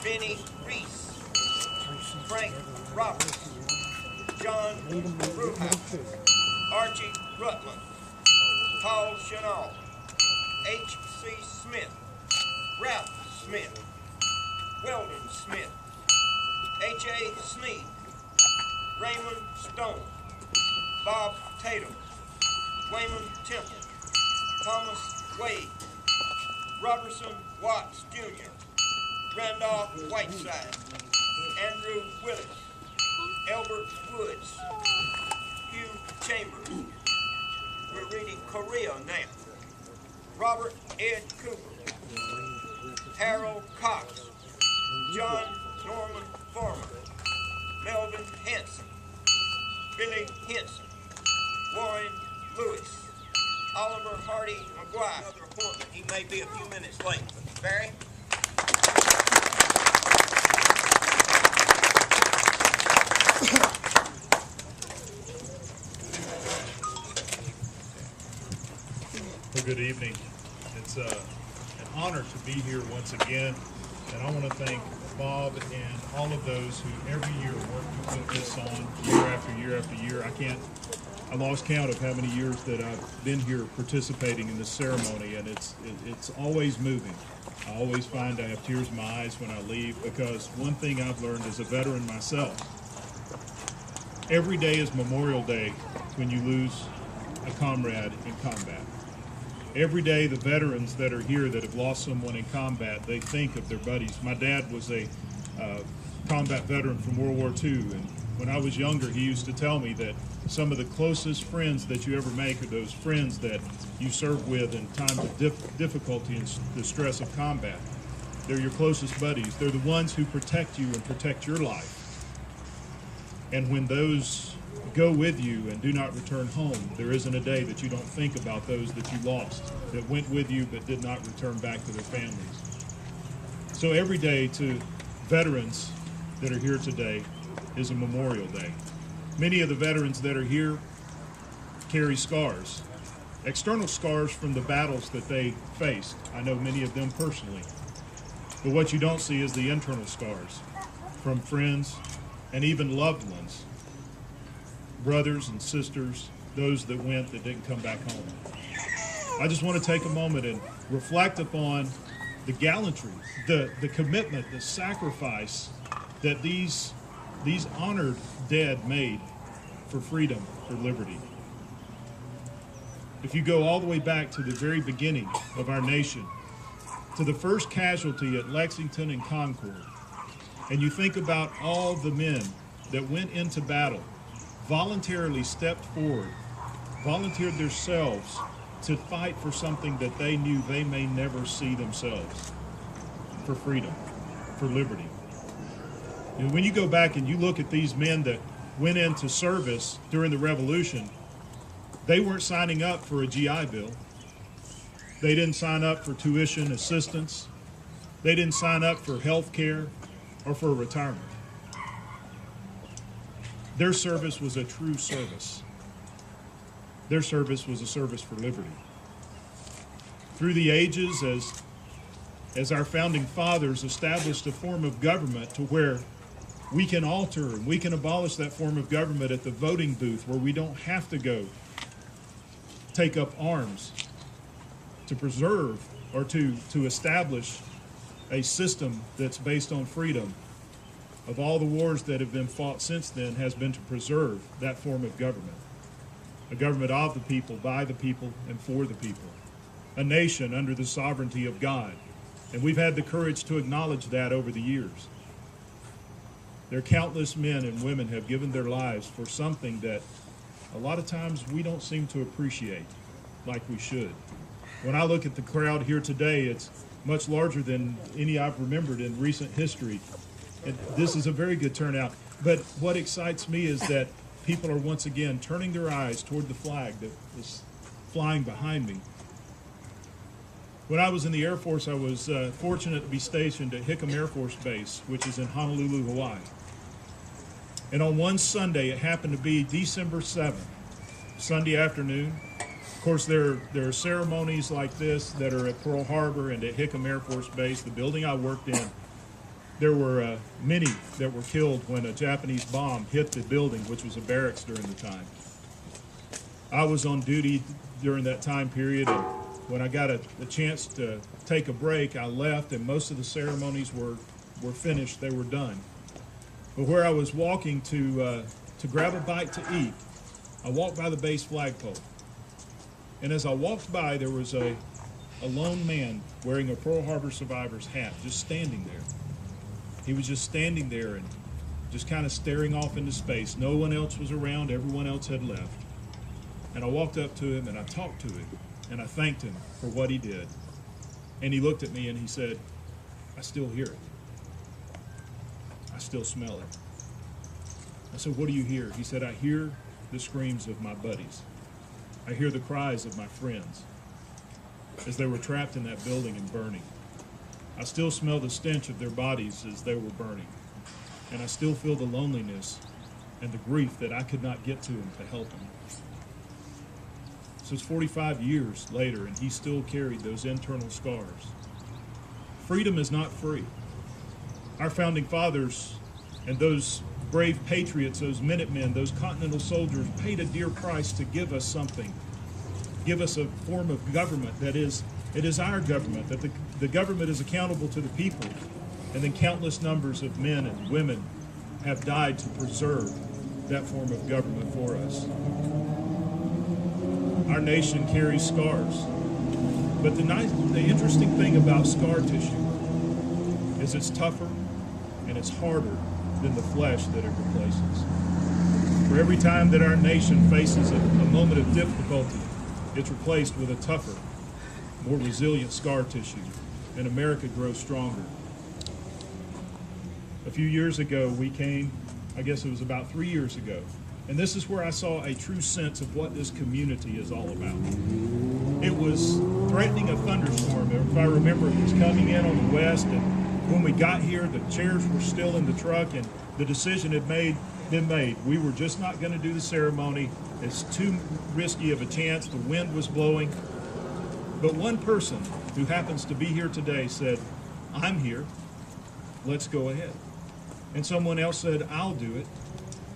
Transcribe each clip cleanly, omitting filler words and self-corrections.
Benny Reese, Frank Roberts, John Brewhouse, Archie Rutland, Paul Chanel, H.C. Smith, Ralph Smith, Weldon Smith, H.A. Sneed, Raymond Stone, Bob Tatum, Wayman Temple, Thomas Wade, Robertson Watts Jr., Randolph Whiteside, Andrew Willis, Albert Woods, Hugh Chambers. We're reading Korea now. Robert Ed Cooper, Harold Cox, John Norman Farmer, Melvin Hanson, Billy Henson, Warren Lewis, Oliver Hardy McGuire. Another appointment. He may be a few minutes late. Barry? Well, good evening. It's an honor to be here once again, and I want to thank Bob and all of those who every year work to put this on year after year after year. I lost count of how many years that I've been here participating in this ceremony, and it's always moving. I always find I have tears in my eyes when I leave, because one thing I've learned as a veteran myself, every day is Memorial Day when you lose a comrade in combat. Every day, the veterans that are here that have lost someone in combat, they think of their buddies. My dad was a combat veteran from World War II, and when I was younger, he used to tell me that some of the closest friends that you ever make are those friends that you serve with in times of difficulty and the stress of combat. They're your closest buddies. They're the ones who protect you and protect your life. And when those go with you and do not return home, there isn't a day that you don't think about those that you lost, that went with you but did not return back to their families. So every day to veterans that are here today is a Memorial Day. Many of the veterans that are here carry scars, external scars from the battles that they faced. I know many of them personally. But what you don't see is the internal scars from friends and even loved ones, brothers and sisters, those that went that didn't come back home. I just want to take a moment and reflect upon the gallantry, the commitment, the sacrifice that these honored dead made for freedom, for liberty. If you go all the way back to the very beginning of our nation, to the first casualty at Lexington and Concord, and you think about all the men that went into battle, voluntarily stepped forward, volunteered themselves to fight for something that they knew they may never see themselves, for freedom, for liberty. And when you go back and you look at these men that went into service during the Revolution, they weren't signing up for a GI Bill. They didn't sign up for tuition assistance. They didn't sign up for health care or for retirement. Their service was a true service. Their service was a service for liberty. Through the ages, as our founding fathers established a form of government to where we can alter and we can abolish that form of government at the voting booth, where we don't have to go take up arms to preserve or to establish a system that's based on freedom. Of all the wars that have been fought since then has been to preserve that form of government. A government of the people, by the people, and for the people. A nation under the sovereignty of God. And we've had the courage to acknowledge that over the years. There are countless men and women have given their lives for something that a lot of times we don't seem to appreciate like we should. When I look at the crowd here today, it's much larger than any I've remembered in recent history. And this is a very good turnout. But what excites me is that people are once again turning their eyes toward the flag that is flying behind me. When I was in the Air Force, I was fortunate to be stationed at Hickam Air Force Base, which is in Honolulu, Hawaii. And on one Sunday, it happened to be December 7th, Sunday afternoon. Of course, there are ceremonies like this that are at Pearl Harbor and at Hickam Air Force Base, the building I worked in. there were many that were killed when a Japanese bomb hit the building, which was a barracks during the time. I was on duty during that time period, and when I got a chance to take a break, I left, and most of the ceremonies were finished. They were done. But where I was walking to grab a bite to eat, I walked by the base flagpole. And as I walked by, there was a lone man wearing a Pearl Harbor survivor's hat, just standing there. He was just standing there and just kind of staring off into space. No one else was around. Everyone else had left. And I walked up to him and I talked to him and I thanked him for what he did. And he looked at me and he said, "I still hear it. I still smell it." I said, "What do you hear?" He said, "I hear the screams of my buddies. I hear the cries of my friends as they were trapped in that building and burning. I still smell the stench of their bodies as they were burning. And I still feel the loneliness and the grief that I could not get to him to help him." So it's 45 years later, and he still carried those internal scars. Freedom is not free. Our founding fathers and those brave patriots, those Minutemen, those Continental soldiers paid a dear price to give us something, give us a form of government that is, it is our government, that the government is accountable to the people, and then countless numbers of men and women have died to preserve that form of government for us. Our nation carries scars, but the interesting thing about scar tissue is it's tougher and it's harder than the flesh that it replaces. For every time that our nation faces a moment of difficulty, it's replaced with a tougher, more resilient scar tissue, and America grows stronger. A few years ago, we came, I guess it was about 3 years ago, and this is where I saw a true sense of what this community is all about. It was threatening a thunderstorm. If I remember, it was coming in on the west, and when we got here, the chairs were still in the truck, and the decision had been made. We were just not going to do the ceremony. It's too risky of a chance. The wind was blowing. But one person who happens to be here today said, "I'm here. Let's go ahead." And someone else said, "I'll do it."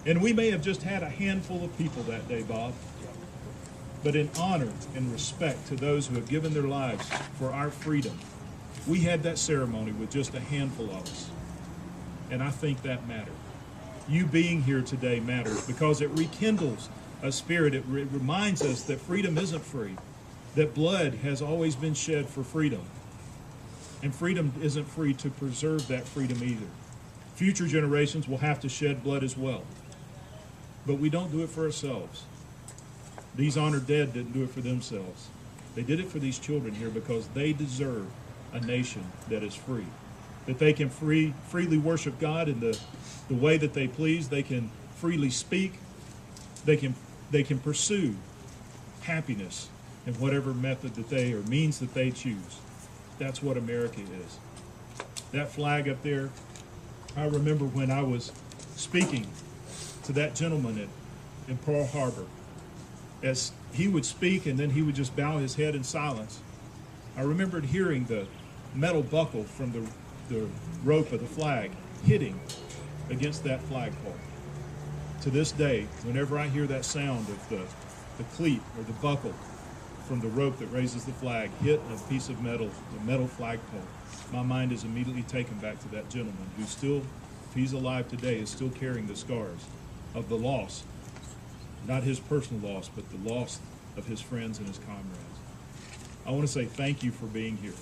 And we may have just had a handful of people that day, Bob. But in honor and respect to those who have given their lives for our freedom, we had that ceremony with just a handful of us. And I think that mattered. You being here today matters because it rekindles a spirit. It reminds us that freedom isn't free, that blood has always been shed for freedom. And freedom isn't free to preserve that freedom either. Future generations will have to shed blood as well. But we don't do it for ourselves. These honored dead didn't do it for themselves. They did it for these children here because they deserve a nation that is free, that they can freely worship God in the way that they please. They can freely speak. They can pursue happiness in whatever method that they or means that they choose. That's what America is. That flag up there, I remember when I was speaking to that gentleman in Pearl Harbor, as he would speak and then he would just bow his head in silence. I remembered hearing the metal buckle from the rope of the flag hitting against that flagpole. To this day, whenever I hear that sound of the cleat or the buckle from the rope that raises the flag hit a piece of metal, the metal flagpole, my mind is immediately taken back to that gentleman who still, if he's alive today, is still carrying the scars of the loss, not his personal loss, but the loss of his friends and his comrades. I want to say thank you for being here.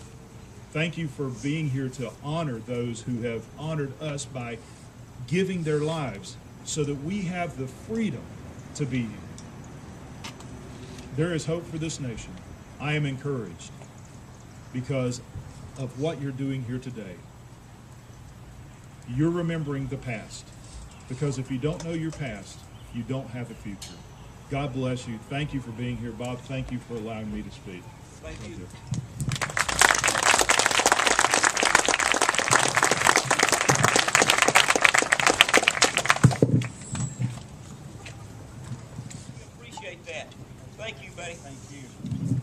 Thank you for being here to honor those who have honored us by giving their lives so that we have the freedom to be here. There is hope for this nation. I am encouraged because of what you're doing here today. You're remembering the past, because if you don't know your past, you don't have a future. God bless you. Thank you for being here, Bob. Thank you for allowing me to speak. Thank you. Appreciate that. Thank you, buddy. Thank you.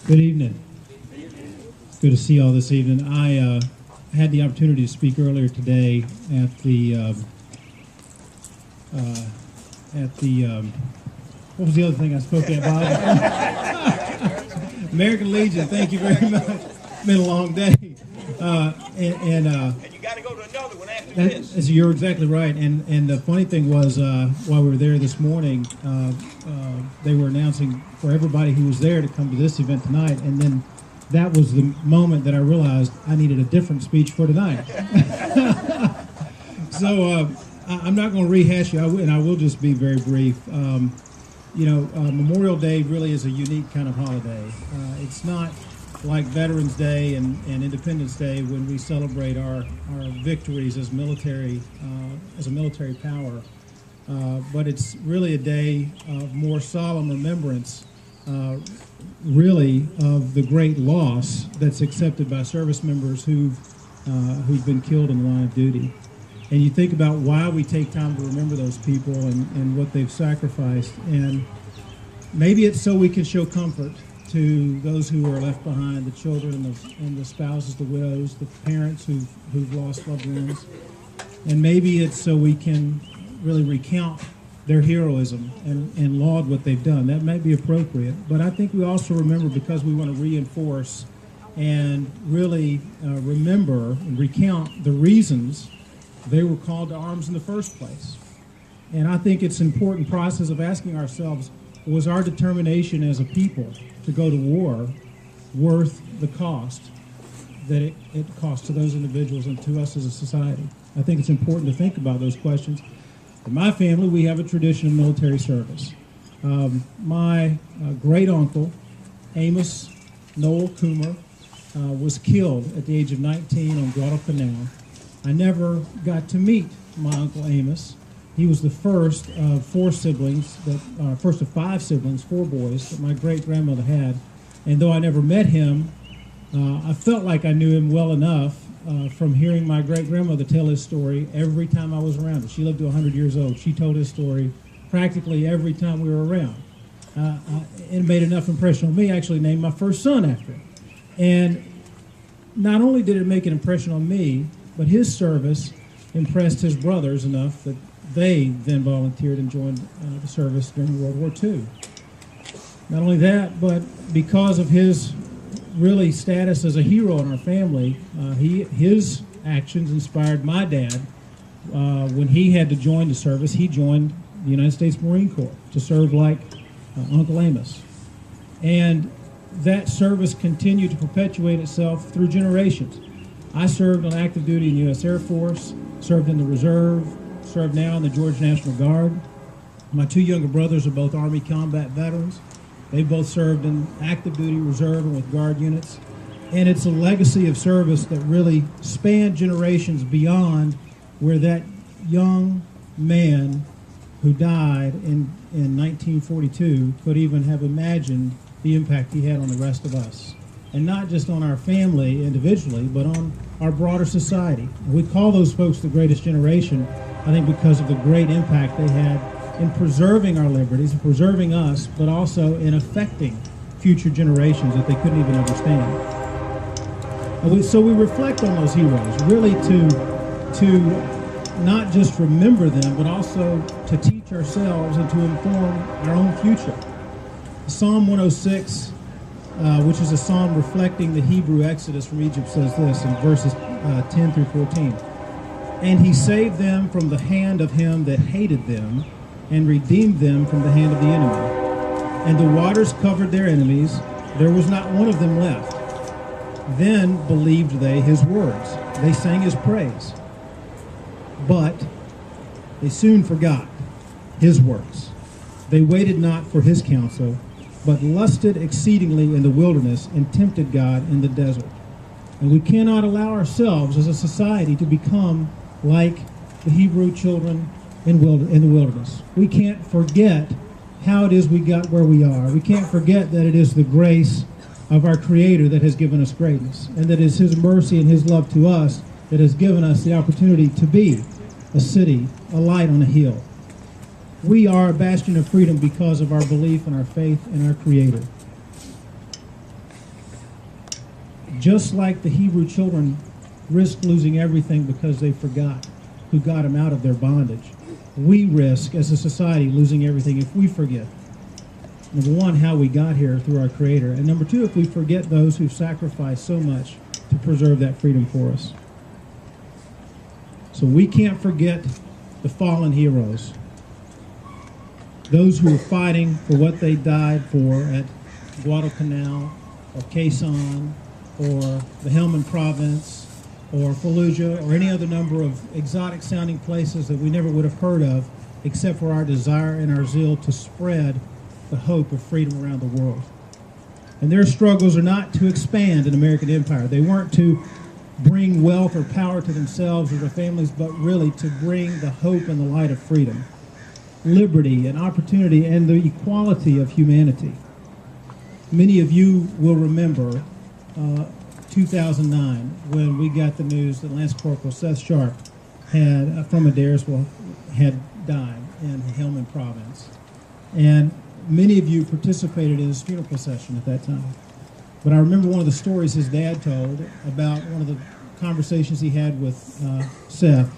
Good evening. Good to see y'all this evening. had the opportunity to speak earlier today at the what was the other thing I spoke at, Bob? American Legion. Thank you very much. It's been a long day. And you got to go to another one after this. You're exactly right. And the funny thing was, while we were there this morning, they were announcing for everybody who was there to come to this event tonight. And then that was the moment that I realized I needed a different speech for tonight. So I'm not going to rehash it, and I will just be very brief. Memorial Day really is a unique kind of holiday. It's not like Veterans Day and Independence Day when we celebrate our victories as a military power, but it's really a day of more solemn remembrance, really, of the great loss that's accepted by service members who've been killed in the line of duty. And you think about why we take time to remember those people and what they've sacrificed, and maybe it's so we can show comfort to those who are left behind, the children and the spouses, the widows, the parents who've lost loved ones. And maybe it's so we can really recount their heroism and laud what they've done. That might be appropriate. But I think we also remember because we want to reinforce and really remember and recount the reasons they were called to arms in the first place. And I think it's an important process of asking ourselves, was our determination as a people to go to war worth the cost that it cost to those individuals and to us as a society? I think it's important to think about those questions. In my family, we have a tradition of military service. My great uncle, Amos Noel Coomer, was killed at the age of 19 on Guadalcanal. I never got to meet my Uncle Amos. He was the first of five siblings, 4 boys that my great-grandmother had. And though I never met him, I felt like I knew him well enough from hearing my great-grandmother tell his story every time I was around her. She lived to 100 years old. She told his story practically every time we were around. It made enough impression on me, I actually named my first son after him. And not only did it make an impression on me, but his service impressed his brothers enough that they then volunteered and joined the service during World War II. Not only that, but because of his really status as a hero in our family, his actions inspired my dad. When he had to join the service, he joined the United States Marine Corps to serve like Uncle Amos. And that service continued to perpetuate itself through generations. I served on active duty in the U.S. Air Force, served in the Reserve, served now in the Georgia National Guard. My 2 younger brothers are both Army combat veterans. They both served in active duty, reserve, and with Guard units. And it's a legacy of service that really spanned generations beyond where that young man who died in 1942 could even have imagined the impact he had on the rest of us. And not just on our family individually, but on our broader society. And we call those folks the greatest generation, I think, because of the great impact they had in preserving our liberties, and preserving us, but also in affecting future generations that they couldn't even understand. So we reflect on those heroes, really to not just remember them, but also to teach ourselves and to inform our own future. Psalm 106, which is a psalm reflecting the Hebrew exodus from Egypt, says this in verses 10 through 14. And he saved them from the hand of him that hated them, and redeemed them from the hand of the enemy. And the waters covered their enemies, there was not one of them left. Then believed they his words, they sang his praise. But they soon forgot his works. They waited not for his counsel, but lusted exceedingly in the wilderness, and tempted God in the desert. And we cannot allow ourselves as a society to become like the Hebrew children in the wilderness. We can't forget how it is we got where we are. We can't forget that it is the grace of our Creator that has given us greatness, and that it is his mercy and his love to us that has given us the opportunity to be a city, a light on a hill. We are a bastion of freedom because of our belief and our faith in our Creator. Just like the Hebrew children risked losing everything because they forgot who got them out of their bondage. We risk, as a society, losing everything if we forget, number one, how we got here through our Creator, and number two, if we forget those who've sacrificed so much to preserve that freedom for us. So we can't forget the fallen heroes, those who were fighting for what they died for at Guadalcanal or Quezon or the Helmand province or Fallujah or any other number of exotic sounding places that we never would have heard of except for our desire and our zeal to spread the hope of freedom around the world. And their struggles are not to expand an American empire. They weren't to bring wealth or power to themselves or their families, but really to bring the hope and the light of freedom, liberty and opportunity, and the equality of humanity. Many of you will remember 2009 when we got the news that Lance Corporal Seth Sharp had, from Adairsville, had died in the Helmand province. And many of you participated in his funeral procession at that time. But I remember one of the stories his dad told about one of the conversations he had with Seth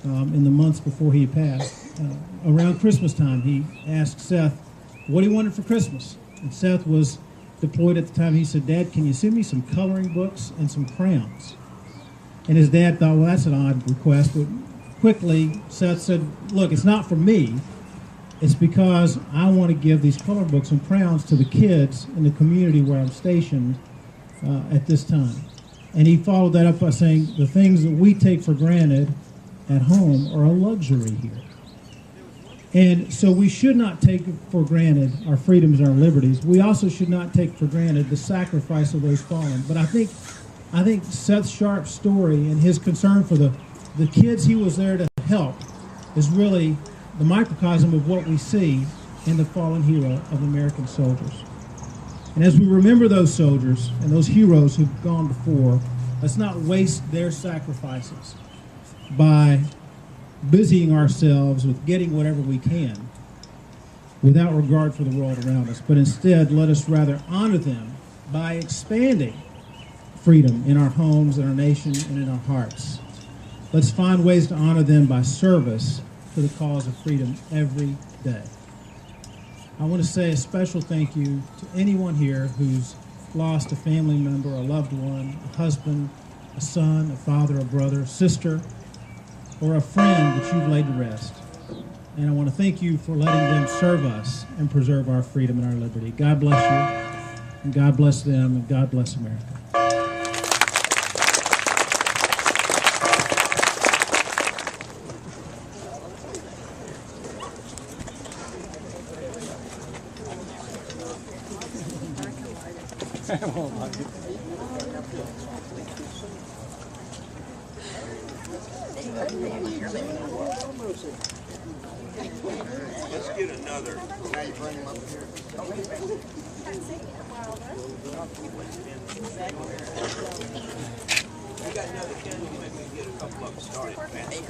in the months before he passed. Around Christmas time, he asked Seth what he wanted for Christmas. And Seth was deployed at the time. He said, "Dad, can you send me some coloring books and some crayons?" And his dad thought, well, that's an odd request. But quickly, Seth said, look, it's not for me. It's because I want to give these color books and crayons to the kids in the community where I'm stationed at this time. And he followed that up by saying the things that we take for granted at home are a luxury here. And so we should not take for granted our freedoms and our liberties. We also should not take for granted the sacrifice of those fallen. But I think Seth Sharp's story and his concern for the kids he was there to help is really the microcosm of what we see in the fallen hero of American soldiers. And as we remember those soldiers and those heroes who've gone before, let's not waste their sacrifices by busying ourselves with getting whatever we can without regard for the world around us. But instead, let us rather honor them by expanding freedom in our homes, in our nation, and in our hearts. Let's find ways to honor them by service to the cause of freedom every day. I want to say a special thank you to anyone here who's lost a family member, a loved one, a husband, a son, a father, a brother, a sister, or a friend that you've laid to rest. And I want to thank you for letting them serve us and preserve our freedom and our liberty. God bless you, and God bless them, and God bless America. Let's get another. Now you bring him up here. We got another candle. Maybe we can get a couple of them started fast.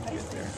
Get there.